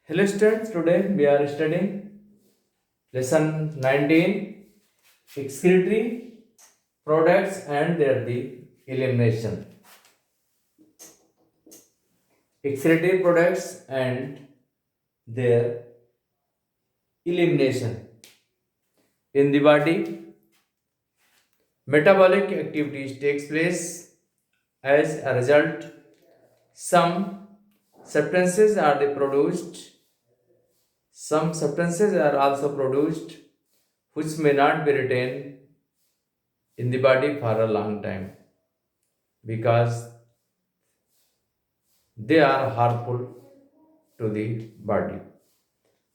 Hello students, today we are studying lesson 19 excretory products and their elimination. Excretory products and their elimination. In the body, metabolic activities takes place as a result. Some substances are produced. Some substances are also produced which may not be retained in the body for a long time because they are harmful to the body.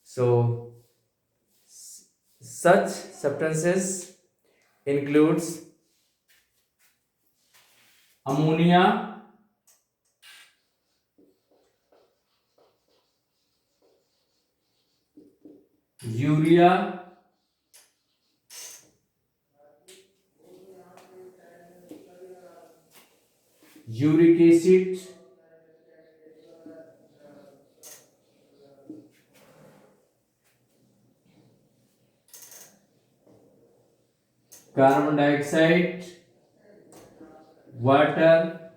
So, such substances includes ammonia, urea, uric acid, carbon dioxide, water,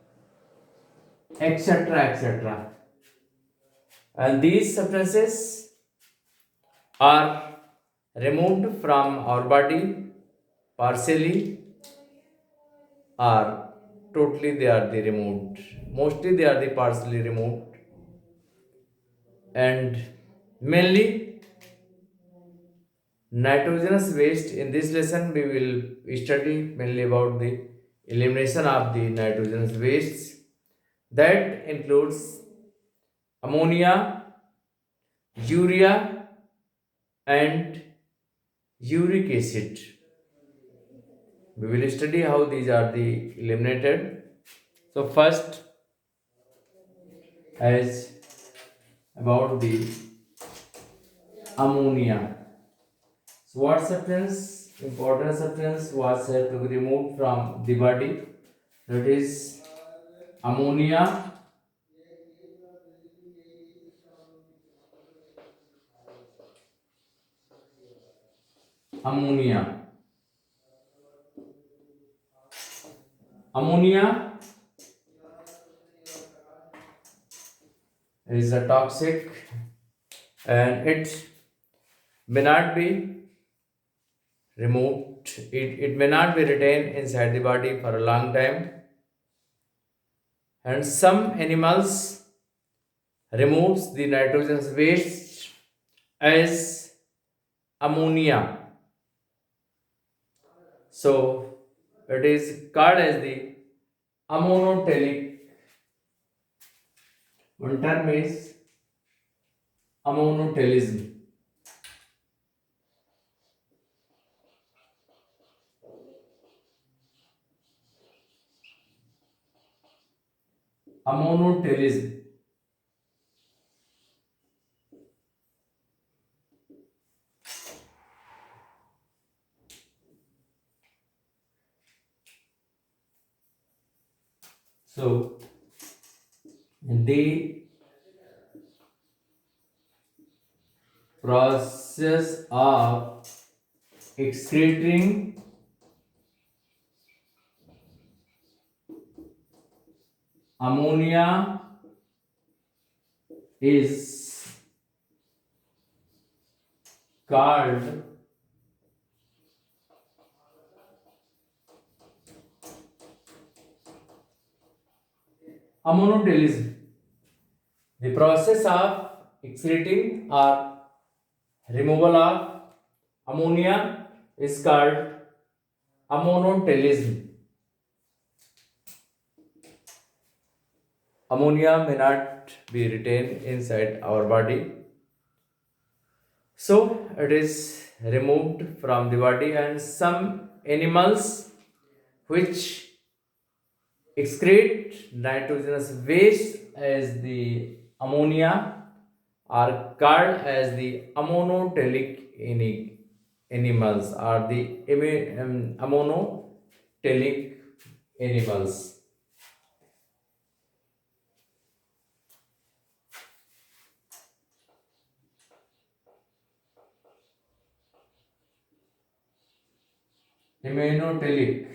etc. etc. And these substances are removed from our body partially or totally they are the removed. Mostly they are the partially removed and mainly nitrogenous waste. In this lesson we will study mainly about the elimination of the nitrogenous wastes that includes ammonia, urea and uric acid. We will study how these are the eliminated. So first, as about the ammonia. So what substance, important substance was said to be removed from the body? That is ammonia, ammonia. Ammonia is a toxic and it may not be removed. It may not be retained inside the body for a long time. And some animals removes the nitrogen waste as ammonia. So it is called as the ammonotelic. One term is ammonotelism. Ammonotelism. So the process of excreting ammonia is called ammonotelism. The process of excreting or removal of ammonia is called ammonotelism. Ammonia may not be retained inside our body, so it is removed from the body, and some animals which excrete nitrogenous waste as the ammonia are called as the ammonotelic animals or the ammonotelic animals. Immunotelic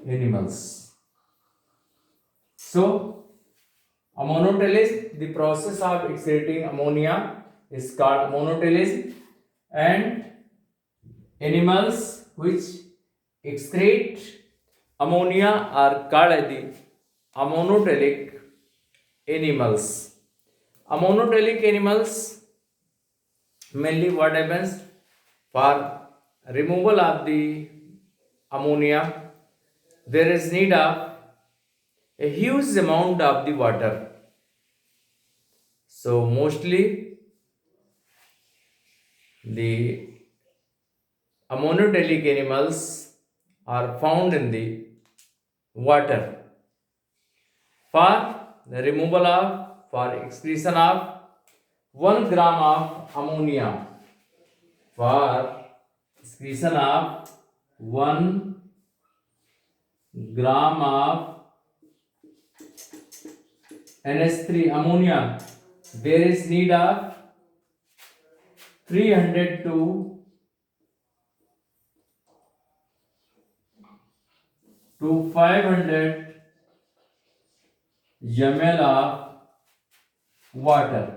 animals. So, ammonotelism, the process of excreting ammonia is called ammonotelism, and animals which excrete ammonia are called the ammonotelic animals. Ammonotelic animals, mainly what happens for removal of the ammonia, there is need of a huge amount of the water. So mostly the ammonotelic animals are found in the water for the removal of, for excretion of 1 gram of ammonia, for excretion of 1 gram of NH3 ammonia, there is need of 300 to 500 ml of water.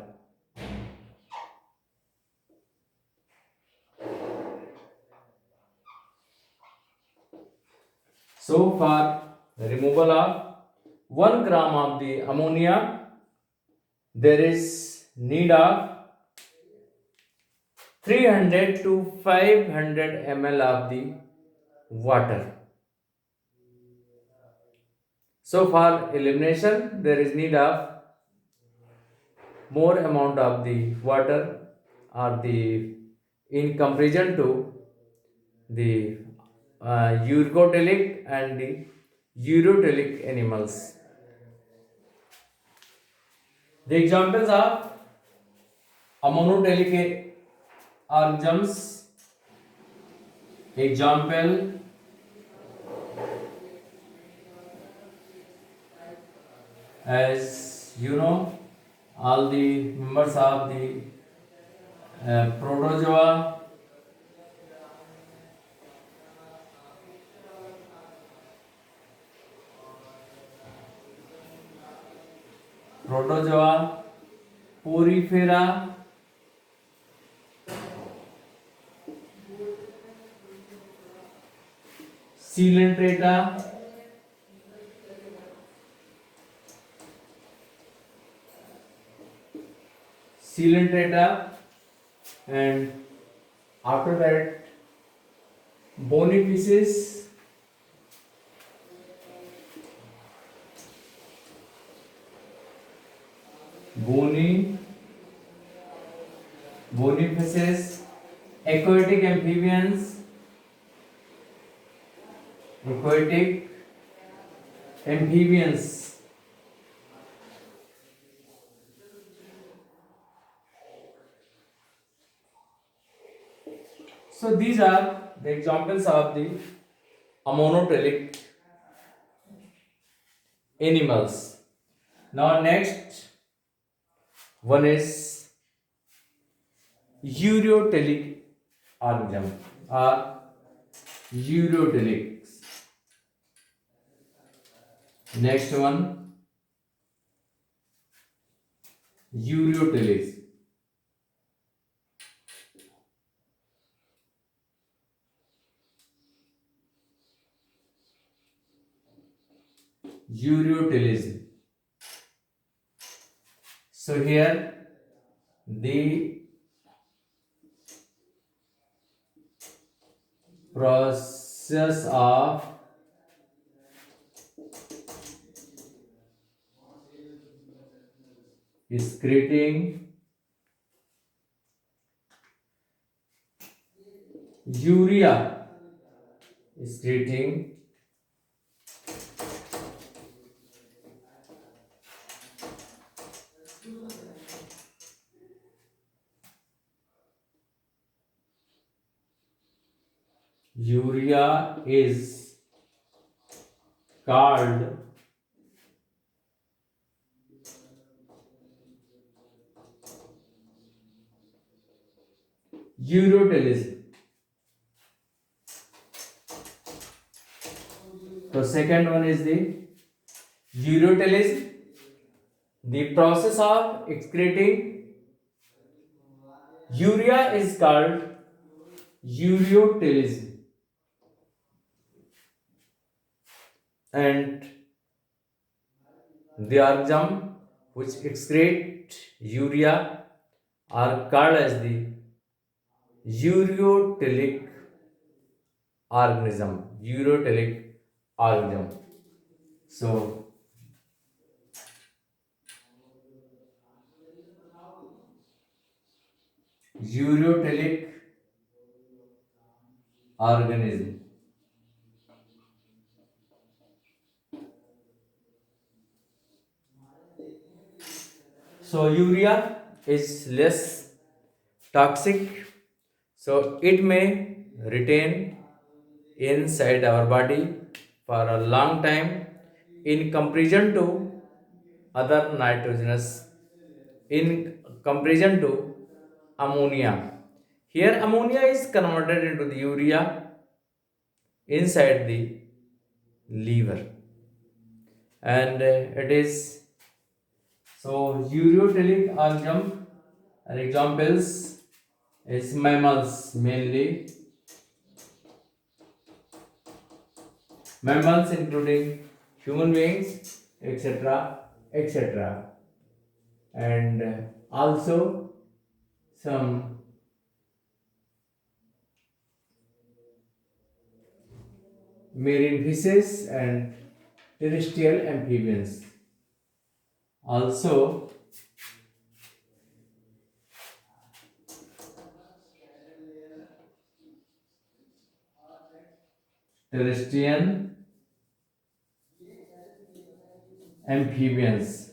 So for the removal of 1 gram of the ammonia, there is need of 300 to 500 ml of the water. So for elimination, there is need of more amount of the water, or the in comparison to the urgotelic and the urotelic animals. The examples of ammonotelic organisms. Example, as you know, all the members of the protozoa, protozoa, porifera, coelenterata, and after that bony fishes, bony bony fishes, aquatic amphibians, aquatic amphibians. So these are the examples of the ammonotelic animals. Now next one is urotelic organism or urotelics. Next one, urotelics. Urotelism. So here the process of excreting urea, excreting urea is called urotelism. So second one is the urotelism. The process of excreting urea is called ureotelism, and the organism which excrete urea are called as the ureotelic organism. Ureotelic organism. So ureotelic organism. So urea is less toxic, so it may retain inside our body for a long time in comparison to other nitrogenous, in comparison to ammonia. Here ammonia is converted into the urea inside the liver, and it is so ureotelic organism and examples is mammals, mainly mammals including human beings, etc., etc., and also some marine fishes and terrestrial amphibians. Also, terrestrial amphibians,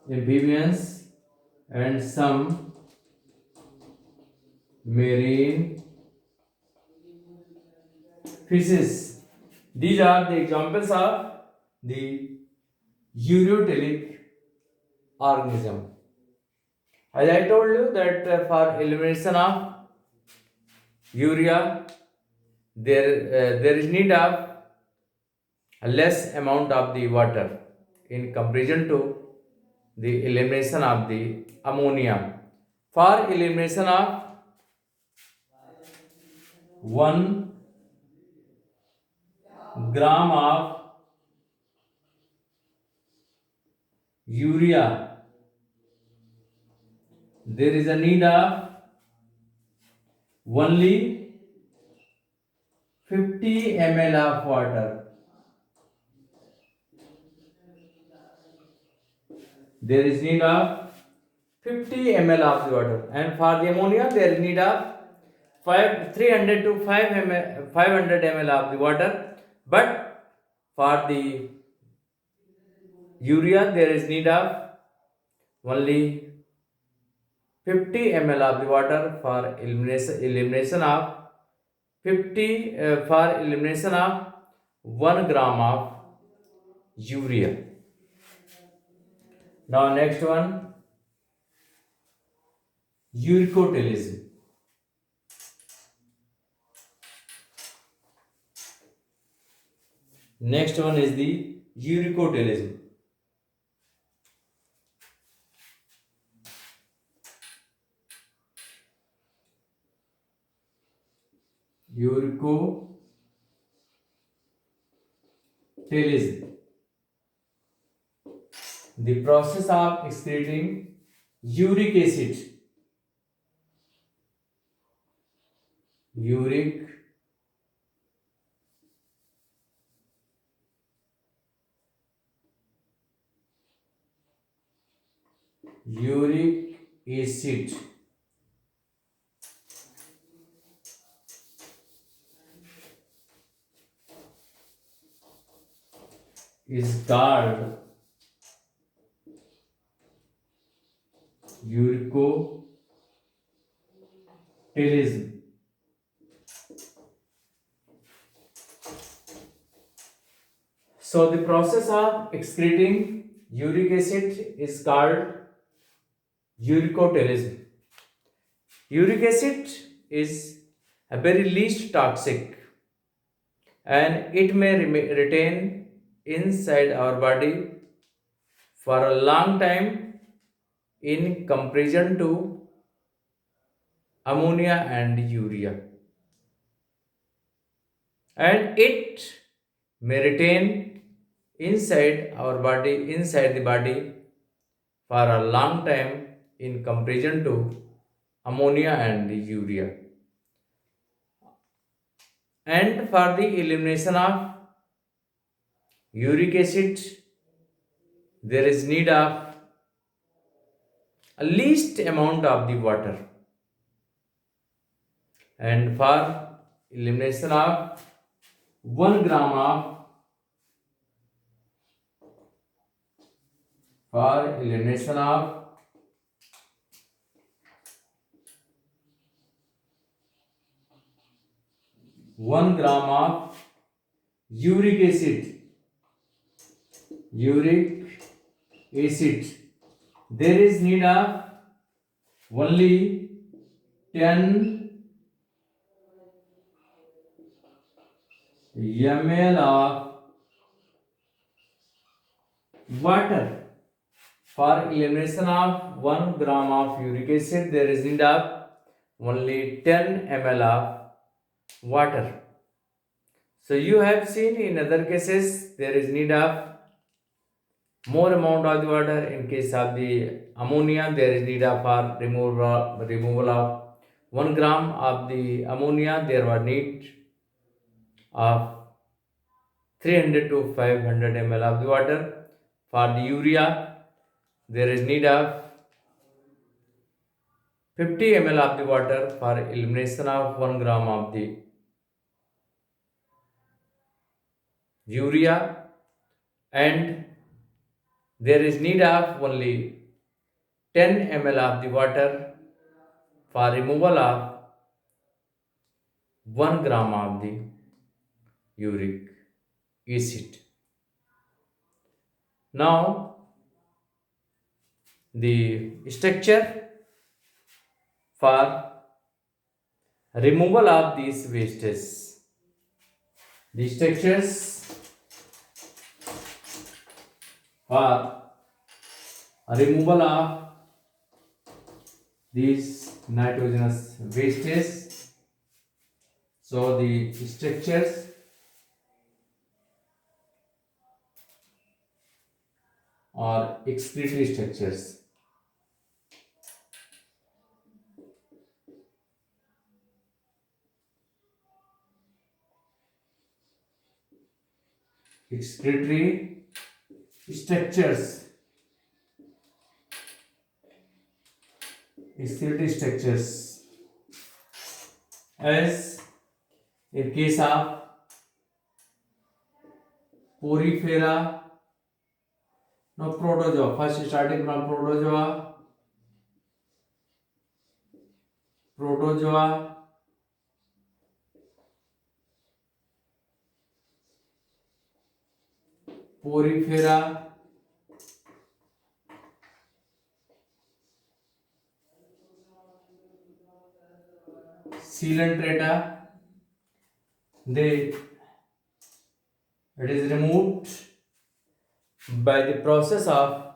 amphibians, and some marine fishes. These are the examples of the ureotelic organism. As I told you that for elimination of urea, there is need of a less amount of the water in comparison to the elimination of the ammonia. For elimination of 1 gram of urea, there is a need of only 50 ml of water. There is need of 50 ml of the water, and for the ammonia there is need of 300 to 500 ml of the water, but for the urea there is need of only 50 ml of the water for elimination of 50 for elimination of 1 gram of urea. Now next one, uricotelism. Next one is the uricotelism. Uricotelism, the process of excreting uric acid. Uric uric acid is called uricotelism. So the process of excreting uric acid is called uricotalism. Uric acid is a very least toxic and it may retain inside our body for a long time in comparison to ammonia and urea, and it may retain inside the body for a long time in comparison to ammonia and urea. And for the elimination of uric acid, there is need of a least amount of the water, and for elimination of 1 gram of for elimination of 1 gram of uric acid, uric acid, there is need of only 10 ml of water. For elimination of 1 gram of uric acid, there is need of only 10 ml of water. So you have seen in other cases there is need of more amount of the water. In case of the ammonia, there is need of for removal of 1 gram of the ammonia. There was need of 300 to 500 ml of the water. For the urea, there is need of 50 ml of the water for elimination of 1 gram of the urea, and there is need of only 10 ml of the water for removal of 1 gram of the uric acid. Now, the structure for removal of these wastes. The structures for removal of these nitrogenous wastes. So the structures are excretory structures. Excretory structures. Excretory structures. As in case of porifera, now protozoa. First starting from protozoa, porifera, coelenterata. It is removed by the process of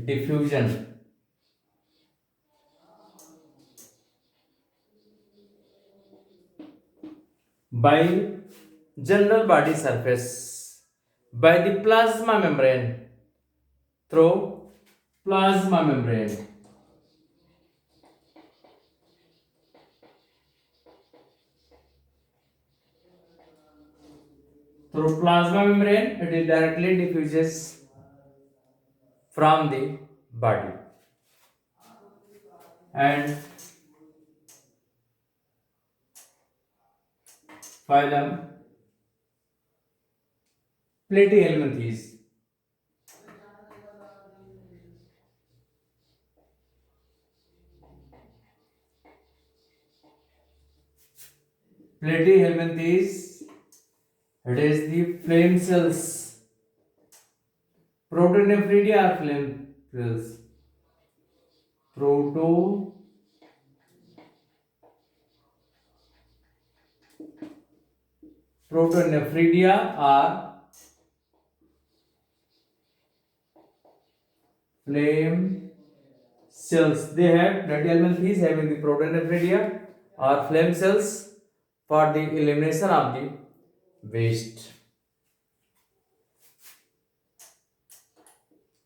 diffusion. By general body surface, by the plasma membrane, through plasma membrane. Through plasma membrane, it directly diffuses from the body, and phylum Platyhelminthes. Platyhelminthes, it is the flame cells Protonephridia or flame cells? Proto Protonephridia are flame cells. They have platyhelminth is having the protonephridia or flame cells for the elimination of the waste.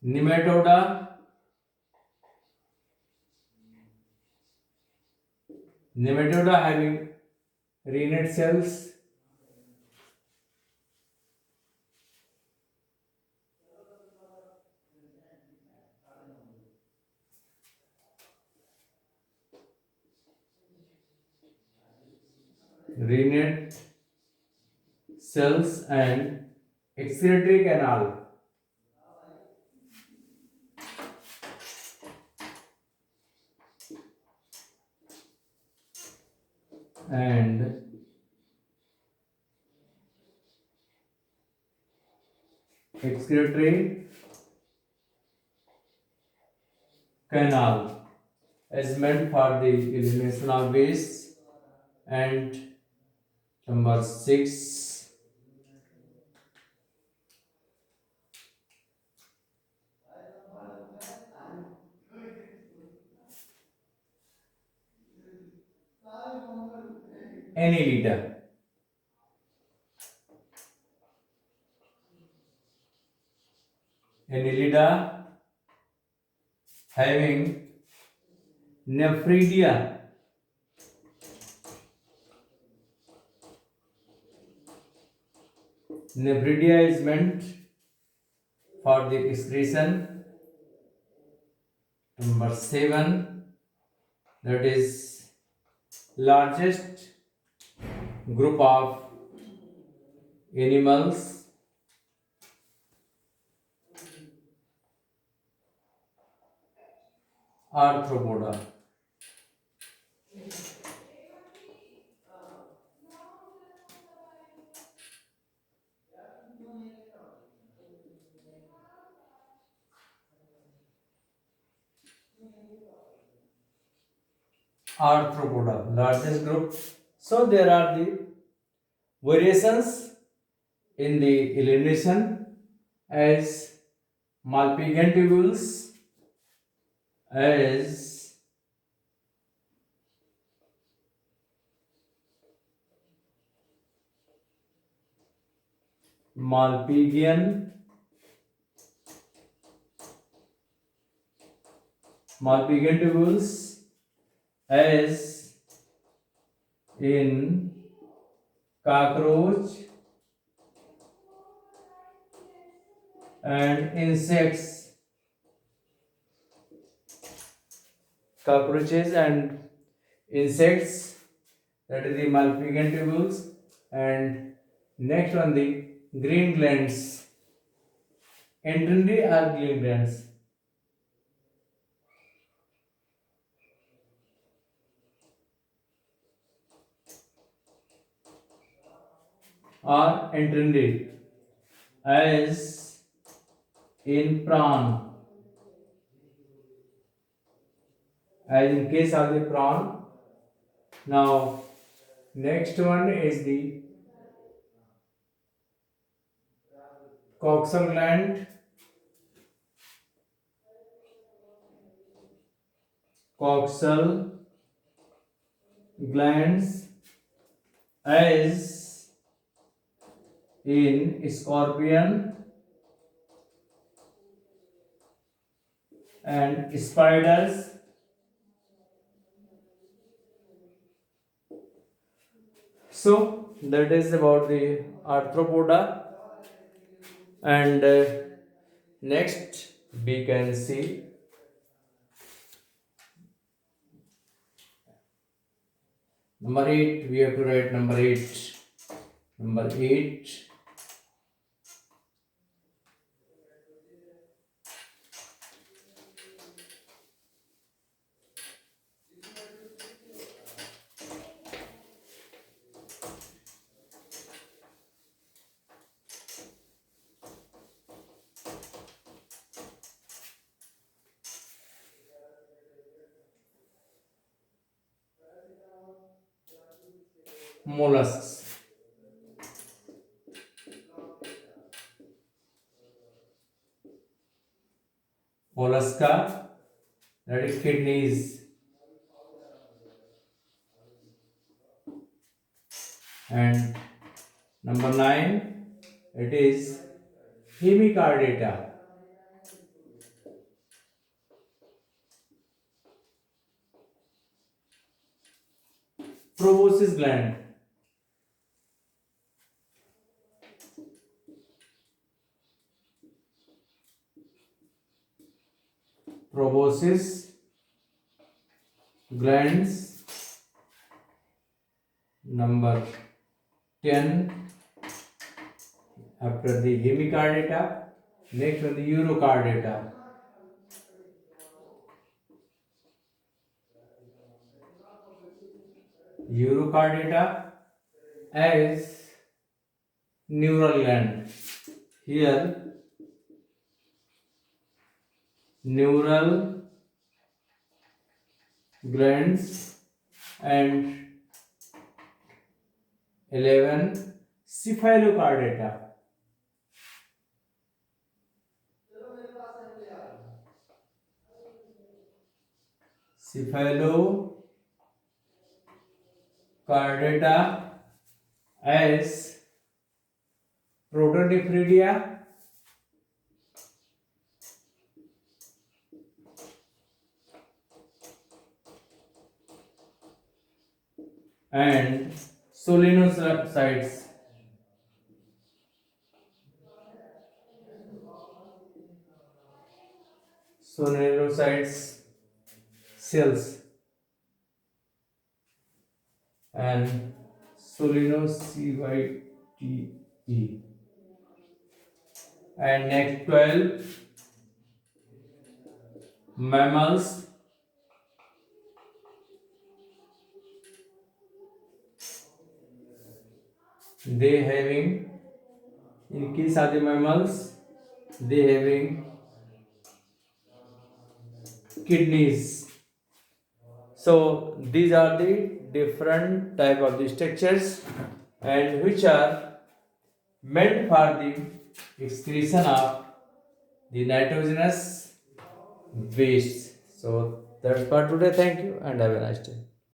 Nematoda having renate cells. Renate cells and excretory canal. And excretory canal is meant for the elimination of waste. And number 6, annelida. Annelida having nephridia. Nephridia is meant for the excretion. Number 7, that is largest group of animals, arthropoda. Arthropoda, largest group. So there are the variations in the elimination as Malpighian tubules, as Malpighian tubules, as in cockroach and insects. Cockroaches and insects, that is the Malpighian tubules. And next one, the green glands. Antennary are green glands. Are antennary, as in prawn, as in case of the prawn. Now next one is the coxal gland. Coxal glands, as in scorpion and spiders. So that is about the arthropoda. And next we can see number 8. We have to write number 8. Number 8. mollusks. Mollusca, that is kidneys. And number 9, it is hemichordata. Proboscis gland. Proboscis glands. Number 10, after the hemichordata, next one the urochordata. Urochordata as neural gland. Here neural glands. And 11, cephalochordata. Cephalochordata as protonephridia and solenocytes. Solenocytes cells and solenocyte. And next 12, mammals. They having, in case of the mammals, they having kidneys. So these are the different type of the structures and which are meant for the excretion of the nitrogenous waste. So that's for today. Thank you and have a nice day.